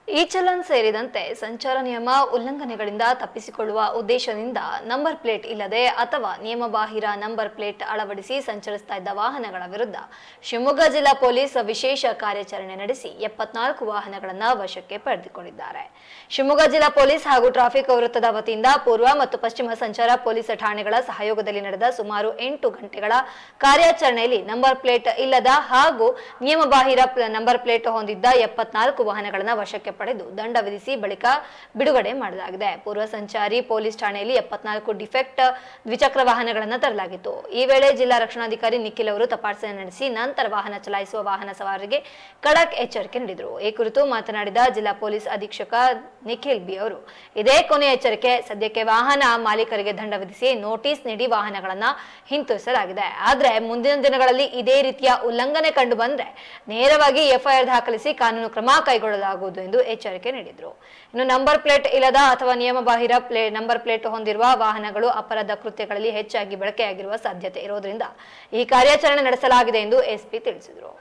ಈ ಚಲನ್ ಸೇರಿದಂತೆ ಸಂಚಾರ ನಿಯಮ ಉಲ್ಲಂಘನೆಗಳಿಂದ ತಪ್ಪಿಸಿಕೊಳ್ಳುವ ಉದ್ದೇಶದಿಂದ ನಂಬರ್ ಪ್ಲೇಟ್ ಇಲ್ಲದೆ ಅಥವಾ ನಿಯಮಬಾಹಿರ ನಂಬರ್ ಪ್ಲೇಟ್ ಅಳವಡಿಸಿ ಸಂಚರಿಸ್ತಾ ಇದ್ದ ವಾಹನಗಳ ವಿರುದ್ಧ ಶಿವಮೊಗ್ಗ ಜಿಲ್ಲಾ ಪೊಲೀಸ್ ವಿಶೇಷ ಕಾರ್ಯಾಚರಣೆ ನಡೆಸಿ 74 ವಾಹನಗಳನ್ನು ವಶಕ್ಕೆ ಪಡೆದುಕೊಂಡಿದ್ದಾರೆ. ಶಿವಮೊಗ್ಗ ಜಿಲ್ಲಾ ಪೊಲೀಸ್ ಹಾಗೂ ಟ್ರಾಫಿಕ್ ವೃತ್ತದ ವತಿಯಿಂದ ಪೂರ್ವ ಮತ್ತು ಪಶ್ಚಿಮ ಸಂಚಾರ ಪೊಲೀಸ್ ಠಾಣೆಗಳ ಸಹಯೋಗದಲ್ಲಿ ನಡೆದ ಸುಮಾರು 8 ಗಂಟೆಗಳ ಕಾರ್ಯಾಚರಣೆಯಲ್ಲಿ ನಂಬರ್ ಪ್ಲೇಟ್ ಇಲ್ಲದ ಹಾಗೂ ನಿಯಮಬಾಹಿರ ನಂಬರ್ ಪ್ಲೇಟ್ ಹೊಂದಿದ್ದ 74 ವಾಹನಗಳನ್ನು ವಶಕ್ಕೆ ಪಡೆದು ದಂಡ ವಿಧಿಸಿ ಬಳಿಕ ಬಿಡುಗಡೆ ಮಾಡಲಾಗಿದೆ. ಪೂರ್ವ ಸಂಚಾರಿ ಪೊಲೀಸ್ ಠಾಣೆಯಲ್ಲಿ 74 ಡಿಫೆಕ್ಟ್ ದ್ವಿಚಕ್ರ ವಾಹನಗಳನ್ನು ತರಲಾಗಿತ್ತು. ಈ ವೇಳೆ ಜಿಲ್ಲಾ ರಕ್ಷಣಾಧಿಕಾರಿ ನಿಖಿಲ್ ಅವರು ತಪಾಸಣೆ ನಡೆಸಿ ನಂತರ ವಾಹನ ಚಲಾಯಿಸುವ ವಾಹನ ಸವಾರರಿಗೆ ಖಡಕ್ ಎಚ್ಚರಿಕೆ ನೀಡಿದರು. ಈ ಕುರಿತು ಮಾತನಾಡಿದ ಜಿಲ್ಲಾ ಪೊಲೀಸ್ ಅಧೀಕ್ಷಕ ನಿಖಿಲ್ ಬಿ ಅವರು, ಇದೇ ಕೊನೆಯ ಎಚ್ಚರಿಕೆ. ಸದ್ಯಕ್ಕೆ ವಾಹನ ಮಾಲೀಕರಿಗೆ ದಂಡ ವಿಧಿಸಿ ನೋಟಿಸ್ ನೀಡಿ ವಾಹನಗಳನ್ನು ಹಿಂತಿರುಗಿಸಲಾಗಿದೆ. ಆದರೆ ಮುಂದಿನ ದಿನಗಳಲ್ಲಿ ಇದೇ ರೀತಿಯ ಉಲ್ಲಂಘನೆ ಕಂಡು ಬಂದರೆ ನೇರವಾಗಿ ಎಫ್ಐಆರ್ ದಾಖಲಿಸಿ ಕಾನೂನು ಕ್ರಮ ಕೈಗೊಳ್ಳಲಾಗುವುದು ಎಂದು ಎಚ್ಚರಿಕೆ ನೀಡಿದರು. ಇನ್ನು ನಂಬರ್ ಪ್ಲೇಟ್ ಇಲ್ಲದ ಅಥವಾ ನಿಯಮಬಾಹಿರ ನಂಬರ್ ಪ್ಲೇಟ್ ಹೊಂದಿರುವ ವಾಹನಗಳು ಅಪರಾಧ ಕೃತ್ಯಗಳಲ್ಲಿ ಹೆಚ್ಚಾಗಿ ಬಳಕೆಯಾಗಿರುವ ಸಾಧ್ಯತೆ ಇರುವುದರಿಂದ ಈ ಕಾರ್ಯಾಚರಣೆ ನಡೆಸಲಾಗಿದೆ ಎಂದು ಎಸ್ಪಿ ತಿಳಿಸಿದರು.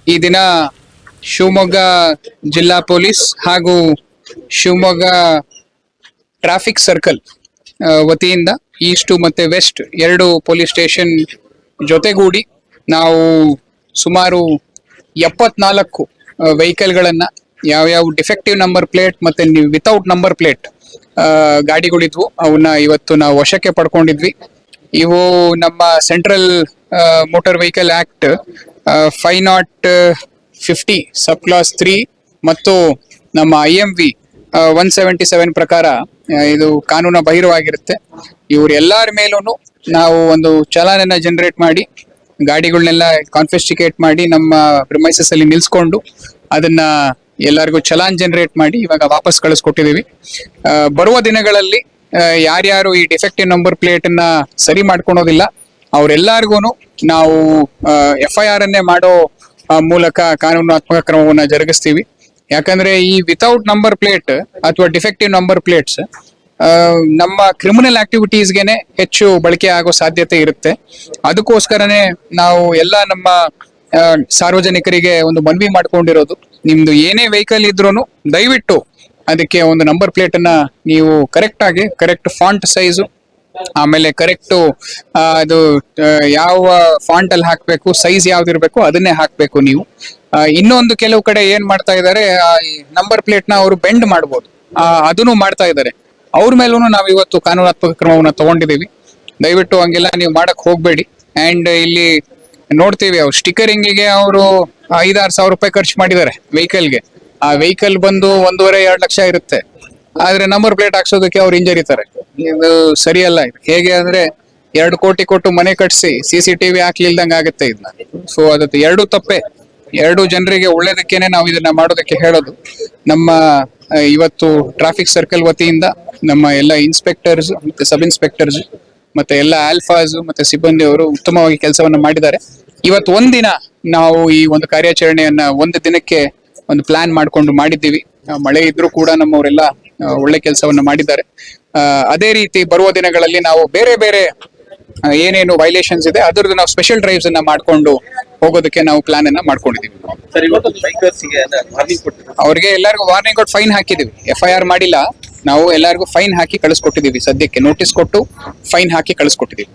ಈ ದಿನ ಶಿವಮೊಗ್ಗ ಜಿಲ್ಲಾ ಪೊಲೀಸ್ ಹಾಗೂ ಶಿವಮೊಗ್ಗ ಟ್ರಾಫಿಕ್ ಸರ್ಕಲ್ ವತಿಯಿಂದ ಈಸ್ಟ್ ಮತ್ತೆ ವೆಸ್ಟ್ 2 ಪೊಲೀಸ್ ಸ್ಟೇಷನ್ ಜೊತೆಗೂಡಿ ನಾವು ಸುಮಾರು 74 ವೆಹಿಕಲ್ಗಳನ್ನು ಯಾವ್ಯಾವ ಡಿಫೆಕ್ಟಿವ್ ನಂಬರ್ ಪ್ಲೇಟ್ ಮತ್ತೆ ವಿತೌಟ್ ನಂಬರ್ ಪ್ಲೇಟ್ ಗಾಡಿಗಳಿದ್ವು ಅವನ್ನ ಇವತ್ತು ನಾವು ವಶಕ್ಕೆ ಪಡ್ಕೊಂಡಿದ್ವಿ. ಇವು ನಮ್ಮ ಸೆಂಟ್ರಲ್ ಮೋಟಾರ್ ವೆಹಿಕಲ್ ಆಕ್ಟ್ 550 ಸಬ್ ಕ್ಲಾಸ್ 3 ಮತ್ತು ನಮ್ಮ IMV 177 ಪ್ರಕಾರ ಇದು ಕಾನೂನು ಬಾಹಿರವಾಗಿರುತ್ತೆ. ಇವರೆಲ್ಲರ ಮೇಲೂ ನಾವು ಒಂದು ಚಲಾನನ್ನ ಜನರೇಟ್ ಮಾಡಿ ಗಾಡಿಗಳನ್ನೆಲ್ಲ ಕಾನ್ಫಿಸ್ಟಿಕೇಟ್ ಮಾಡಿ ನಮ್ಮ ಪ್ರಿಮೈಸಸ್ ಅಲ್ಲಿ ನಿಲ್ಸ್ಕೊಂಡು ಅದನ್ನ ಎಲ್ಲರಿಗೂ ಚಲಾನ್ ಜನರೇಟ್ ಮಾಡಿ ಇವಾಗ ವಾಪಸ್ ಕಳಿಸ್ಕೊಟ್ಟಿದೀವಿ. ಬರುವ ದಿನಗಳಲ್ಲಿ ಯಾರ್ಯಾರು ಈ ಡಿಫೆಕ್ಟಿವ್ ನಂಬರ್ ಪ್ಲೇಟ್ ಅನ್ನ ಸರಿ ಮಾಡ್ಕೊಳೋದಿಲ್ಲ ಅವರೆಲ್ಲರಿಗೂ ನಾವು FIR ಅನ್ನೇ ಮಾಡೋ ಮೂಲಕ ಕಾನೂನಾತ್ಮಕ ಕ್ರಮವನ್ನ ಜರುಗಿಸ್ತೀವಿ. ಯಾಕಂದ್ರೆ ಈ ವಿತೌಟ್ ನಂಬರ್ ಪ್ಲೇಟ್ ಅಥವಾ ಡಿಫೆಕ್ಟಿವ್ ನಂಬರ್ ಪ್ಲೇಟ್ಸ್ ನಮ್ಮ ಕ್ರಿಮಿನಲ್ ಆಕ್ಟಿವಿಟೀಸ್ಗೆನೆ ಹೆಚ್ಚು ಬಳಕೆ ಆಗೋ ಸಾಧ್ಯತೆ ಇರುತ್ತೆ. ಅದಕ್ಕೋಸ್ಕರನೇ ನಾವು ಎಲ್ಲ ನಮ್ಮ ಸಾರ್ವಜನಿಕರಿಗೆ ಒಂದು ಮನವಿ ಮಾಡ್ಕೊಂಡಿರೋದು, ನಿಮ್ದು ಏನೇ ವೆಹಿಕಲ್ ಇದ್ರೂ ದಯವಿಟ್ಟು ಅದಕ್ಕೆ ಒಂದು ನಂಬರ್ ಪ್ಲೇಟ್ ಅನ್ನ ನೀವು ಕರೆಕ್ಟ್ ಫಾಂಟ್ ಸೈಜು, ಆಮೇಲೆ ಕರೆಕ್ಟ್ ಅದು ಯಾವ ಫಾಂಟ್ ಅಲ್ಲಿ ಹಾಕ್ಬೇಕು, ಸೈಜ್ ಯಾವ್ದಿರ್ಬೇಕು ಅದನ್ನೇ ಹಾಕ್ಬೇಕು. ನೀವು ಇನ್ನೊಂದು ಕೆಲವು ಕಡೆ ಏನ್ ಮಾಡ್ತಾ ಇದ್ದಾರೆ, ನಂಬರ್ ಪ್ಲೇಟ್ ನ ಅವರು ಬೆಂಡ್ ಮಾಡ್ಬೋದು, ಅದನ್ನು ಮಾಡ್ತಾ ಇದ್ದಾರೆ. ಅವ್ರ ಮೇಲೂ ನಾವು ಇವತ್ತು ಕಾನೂನಾತ್ಮಕ ಕ್ರಮವನ್ನ ತಗೊಂಡಿದೀವಿ. ದಯವಿಟ್ಟು ಹಂಗೆಲ್ಲ ನೀವು ಮಾಡಕ್ ಹೋಗ್ಬೇಡಿ. ಅಂಡ್ ಇಲ್ಲಿ ನೋಡ್ತೀವಿ ಅವ್ರು ಸ್ಟಿಕರಿಂಗಿಗೆ ಅವರು 5-6 ಸಾವಿರ ರೂಪಾಯಿ ಖರ್ಚು ಮಾಡಿದ್ದಾರೆ ವೆಹಿಕಲ್ಗೆ. ಆ ವೆಹಿಕಲ್ ಬಂದು 1.5-2 ಲಕ್ಷ ಇರುತ್ತೆ. ಆದ್ರೆ ನಂಬರ್ ಪ್ಲೇಟ್ ಹಾಕ್ಸೋದಕ್ಕೆ ಅವ್ರು ಹಿಂಜರಿತಾರೆ. ಇದು ಸರಿಯಲ್ಲ. ಇದು ಹೇಗೆ ಅಂದ್ರೆ 2 ಕೋಟಿ ಕೊಟ್ಟು ಮನೆ ಕಟ್ಸಿ CCTV ಹಾಕ್ಲಿಲ್ದಂಗ ಆಗುತ್ತೆ ಇದನ್ನ. ಸೊ ಅದಕ್ಕೆ 2 ತಪ್ಪೆ. 2 ಜನರಿಗೆ ಒಳ್ಳೇದಕ್ಕೇನೆ ನಾವು ಇದನ್ನ ಮಾಡೋದಕ್ಕೆ ಹೇಳೋದು. ನಮ್ಮ ಇವತ್ತು ಟ್ರಾಫಿಕ್ ಸರ್ಕಲ್ ವತಿಯಿಂದ ನಮ್ಮ ಎಲ್ಲ ಇನ್ಸ್ಪೆಕ್ಟರ್ಸ್ ಮತ್ತೆ ಸಬ್ ಇನ್ಸ್ಪೆಕ್ಟರ್ಸ್ ಮತ್ತೆ ಎಲ್ಲ ಆಲ್ಫಾಸ್ ಮತ್ತೆ ಸಿಬ್ಬಂದಿ ಅವರು ಉತ್ತಮವಾಗಿ ಕೆಲಸವನ್ನ ಮಾಡಿದ್ದಾರೆ. ಇವತ್ತು ಒಂದಿನ ನಾವು ಈ ಒಂದು ಕಾರ್ಯಾಚರಣೆಯನ್ನ ಒಂದು ದಿನಕ್ಕೆ ಒಂದು ಪ್ಲಾನ್ ಮಾಡ್ಕೊಂಡು ಮಾಡಿದ್ದೀವಿ. ಮಳೆ ಇದ್ರೂ ಕೂಡ ನಮ್ಮವರೆಲ್ಲ ಒಳ್ಳೆ ಕೆಲಸವನ್ನ ಮಾಡಿದ್ದಾರೆ. ಅದೇ ರೀತಿ ಬರುವ ದಿನಗಳಲ್ಲಿ ನಾವು ಬೇರೆ ಬೇರೆ ಏನೇನು ವೈಲೇಷನ್ಸ್ ಇದೆ ಅದರದ್ದು ನಾವು ಸ್ಪೆಷಲ್ ಡ್ರೈವ್ಸ್ ಅನ್ನ ಮಾಡ್ಕೊಂಡು ಹೋಗೋದಕ್ಕೆ ನಾವು ಪ್ಲಾನ್ ಅನ್ನ ಮಾಡ್ಕೊಂಡಿದೀವಿ. ಅವ್ರಿಗೆ ಎಲ್ಲರಿಗೂ ವಾರ್ನಿಂಗ್ ಕೊಟ್ಟು ಫೈನ್ ಹಾಕಿದೀವಿ. FIR ಮಾಡಿಲ್ಲ, ನಾವು ಎಲ್ಲರಿಗೂ ಫೈನ್ ಹಾಕಿ ಕಳಿಸ್ಕೊಟ್ಟಿದೀವಿ. ಸದ್ಯಕ್ಕೆ ನೋಟಿಸ್ ಕೊಟ್ಟು ಫೈನ್ ಹಾಕಿ ಕಳಿಸ್ಕೊಟ್ಟಿದೀವಿ.